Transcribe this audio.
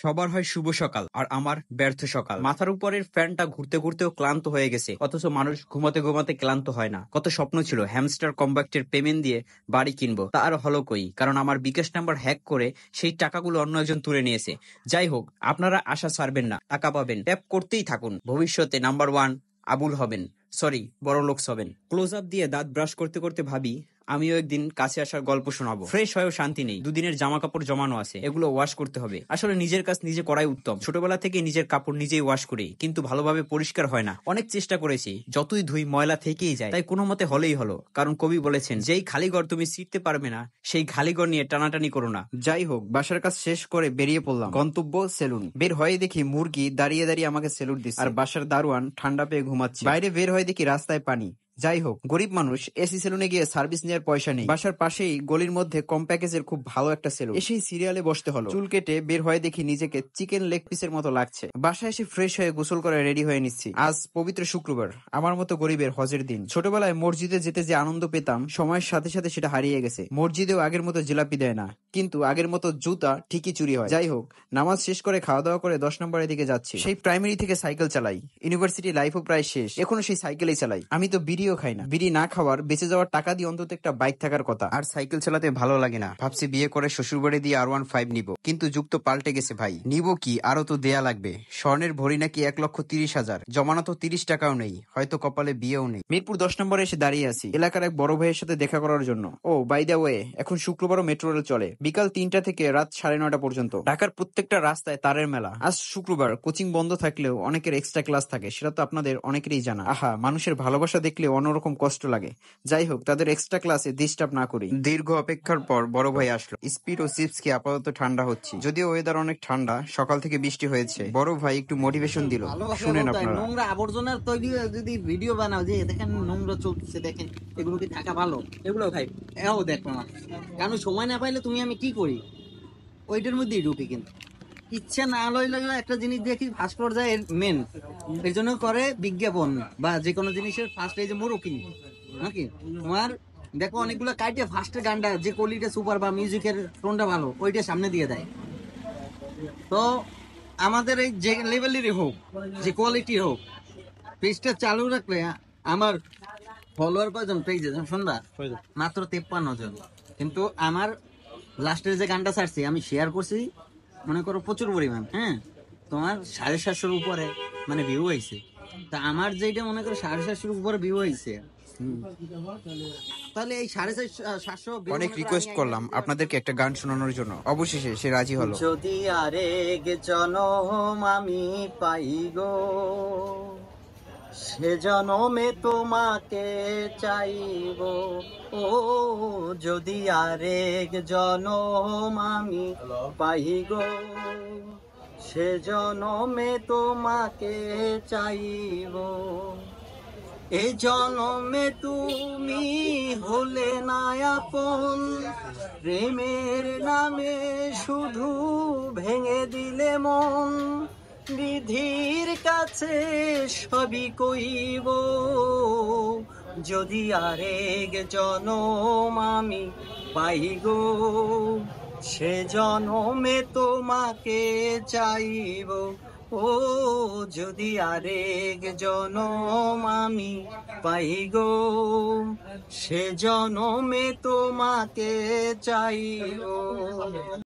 সবার হয় শুভ সকাল আর আমার ব্যর্থ সকাল। মাথার উপরের ফ্যানটা ঘুরতে ঘুরতেও ক্লান্ত হয়ে গেছে, অথচ মানুষ ঘুমাতে ঘুমাতে ক্লান্ত হয় না। কত স্বপ্ন ছিল হ্যামস্টার কম্প্যাক্টের পেমেন্ট দিয়ে বাড়ি কিনবো, তা আর হলো কই, কারণ আমার বিকাশ নাম্বার হ্যাক করে সেই টাকাগুলো অন্য একজন তুলে নিয়েছে। যাই হোক, আপনারা আশা ছাড়বেন না, টাকা পাবেন, ট্যাপ করতেই থাকুন। ভবিষ্যতে নাম্বার 1 আবুল হবেন, সরি বড় লোকস হবেন। ক্লোজ আপ দিয়ে দাঁত ব্রাশ করতে করতে ভাবি আমিও একদিন কাছে আসার গল্প শোনাবো। ফ্রেশ হয়েও শান্তি নেই, দুদিনের জামা কাপড় জমানো আছে, এগুলো ওয়াশ করতে হবে। আসলে নিজের কাজ নিজে করাই উত্তম। ছোটবেলা থেকে নিজের কাপড় নিজেই ওয়াশ করি, কিন্তু ভালোভাবে পরিষ্কার হয় না। অনেক চেষ্টা করেছি, যতই ধুই ময়লা থেকেই যায়, তাই কোনো মতে হলেই হলো। কারণ কবি বলেছেন, যেই খালি ঘর তুমি ছিঁড়তে পারবে না, সেই খালি ঘর নিয়ে টানাটানি করো না। যাই হোক, বাসার কাজ শেষ করে বেরিয়ে পড়লাম। গন্তব্য সেলুন। বের হয়ে দেখি মুরগি দাঁড়িয়ে দাঁড়িয়ে আমাকে সেলুট দিচ্ছে, আর বাসার দারোয়ান ঠান্ডা পেয়ে ঘুমাচ্ছে। বাইরে বের হয়ে দেখি রাস্তায় পানি। যাই হোক, গরিব মানুষ, এসি সেলুনে গিয়ে সার্ভিস নেওয়ার পয়সা নেই। বাসার পাশেই গলির মধ্যে কম প্যাকেজের খুব ভালো একটা সেলুন, এসেই সিরিয়ালে বসতে হলো। চুল কেটে বের হয়ে দেখি নিজেকে চিকেন লেগ পিসের মতো লাগছে। বাসায় এসে ফ্রেশ হয়ে গোসল করে রেডি হয়ে নিচ্ছি। আজ পবিত্র শুক্রবার, আমার মতো গরিবের হজের দিন। ছোটবেলায় মসজিদে যেতে যে আনন্দ পেতাম, সময়ের সাথে সাথে সেটা হারিয়ে গেছে। মসজিদেও আগের মতো জিলাপি দেয় না, কিন্তু আগের মতো জুতা ঠিকই চুরি হয়। যাই হোক, নামাজ শেষ করে খাওয়া দাওয়া করে 10 নম্বরের দিকে যাচ্ছি। সেই প্রাইমারি থেকে সাইকেল চালাই, ইউনিভার্সিটি লাইফও প্রায় শেষ, এখনো সেই সাইকেলেই চালাই। আমি তো বিড়িও খাই না, বিড়ি না খাওয়ার বেঁচে যাওয়ার টাকা দিয়ে অন্তত একটা বাইক থাকার কথা। আর সাইকেল চালাতে ভালো লাগে না, ভাবছি বিয়ে করে শ্বশুরবাড়ি দিয়ে R15 নিব, কিন্তু যুগ তো পাল্টে গেছে ভাই। নিব কি, আরো তো দেয়া লাগবে। স্বর্ণের ভরি নাকি 1,30,000, জমানো তো 30 টাকাও নেই, হয়তো কপালে বিয়েও নেই। মিরপুর 10 নম্বরে এসে দাঁড়িয়ে আছি এলাকার এক বড় ভাইয়ের সাথে দেখা করার জন্য। ও বাই দ্য ওয়ে, এখন শুক্রবারও মেট্রো রেল চলে, বিকাল 3টা থেকে রাত 9:30 পর্যন্ত। ঢাকার প্রত্যেকটা রাস্তায় তারের মেলা। আজ শুক্রবার, কোচিং বন্ধ থাকলেও অনেকের এক্সট্রা ক্লাস থাকে, সেটা তো আপনাদের অনেকেরই জানা। আহা, মানুষের ভালোবাসা দেখলে অন্যরকম কষ্ট লাগে। যাই হোক, তাদের এক্সট্রা ক্লাসে ডিস্টার্ব না করি। দীর্ঘ অপেক্ষার পর বড় ভাই আসলো। স্পিড ও চিপস খেয়ে আপাতত ঠান্ডা হচ্ছে, যদিও ওয়েদার অনেক ঠান্ডা, সকাল থেকে বৃষ্টি হয়েছে। বড় ভাই একটু মোটিভেশন দিল, শুনেন আপনারা। নোংরা আবর্জনার তৈরি যদি ভিডিও বানাও, যে দেখেন নোংরা চলতেছে, দেখেন এগুলো কি থাকা ভালো? এগুলো ভাই এও দেখো না, কারণ সময় না পাইলে তুমি আমি কি করি, ওইটার মধ্যেই ঢুকি। কিন্তু ইচ্ছা না লইলে একটা জিনিস দেখি ফার্স্ট পর্যায়ে মেন, এর জন্য করে বিজ্ঞাপন বা যে কোনো জিনিসের ফার্স্ট এই যে মোড়ো কিনি নাকি তোমার দেখো অনেকগুলো কাইটে ফার্স্টের গানটা যে কোয়ালিটি সুপার বা মিউজিকের টোনটা ভালো, ওইটা সামনে দিয়ে দেয়। তো আমাদের এই যে লেভেলেরই হোক, যে কোয়ালিটি হোক, পেজটা চালু রাখলে আমার ফলোয়ার কয়জন পেজে শুনবা? মাত্র 53 জন। কিন্তু আমার লাস্টের যে গানটা ছাড়ছি, আমি শেয়ার করছি মনে করো প্রচুর পরিমাণ, হ্যাঁ, তোমার 750-র উপরে মানে ভিউ হয়েছে। তা আমার যেটা মনে করো 750-র উপরে ভিউ হয়েছে, তাহলে এই 750 অনেক রিকোয়েস্ট করলাম আপনাদেরকে একটা গান শোনানোর জন্য, অবশেষে সে রাজি হলো। যদি আরেক জনম আমি পাই গো, সে জনমে তোমাকে চাইব। ও যদি আরেক জনম আমি পাই গো, সে জনমে তোমাকে চাইব। এ জনমে তুমি হলে না আপন, প্রেমের নামে শুধু ভেঙে দিলে মন। বিধির কাছে সবই কইব, যদি আরেক জনম আমি পাই গো, সে জনমে তোমাকে চাইব। ও যদি আরেক জনম আমি পাই গো, সে জনমে তোমাকে চাইব।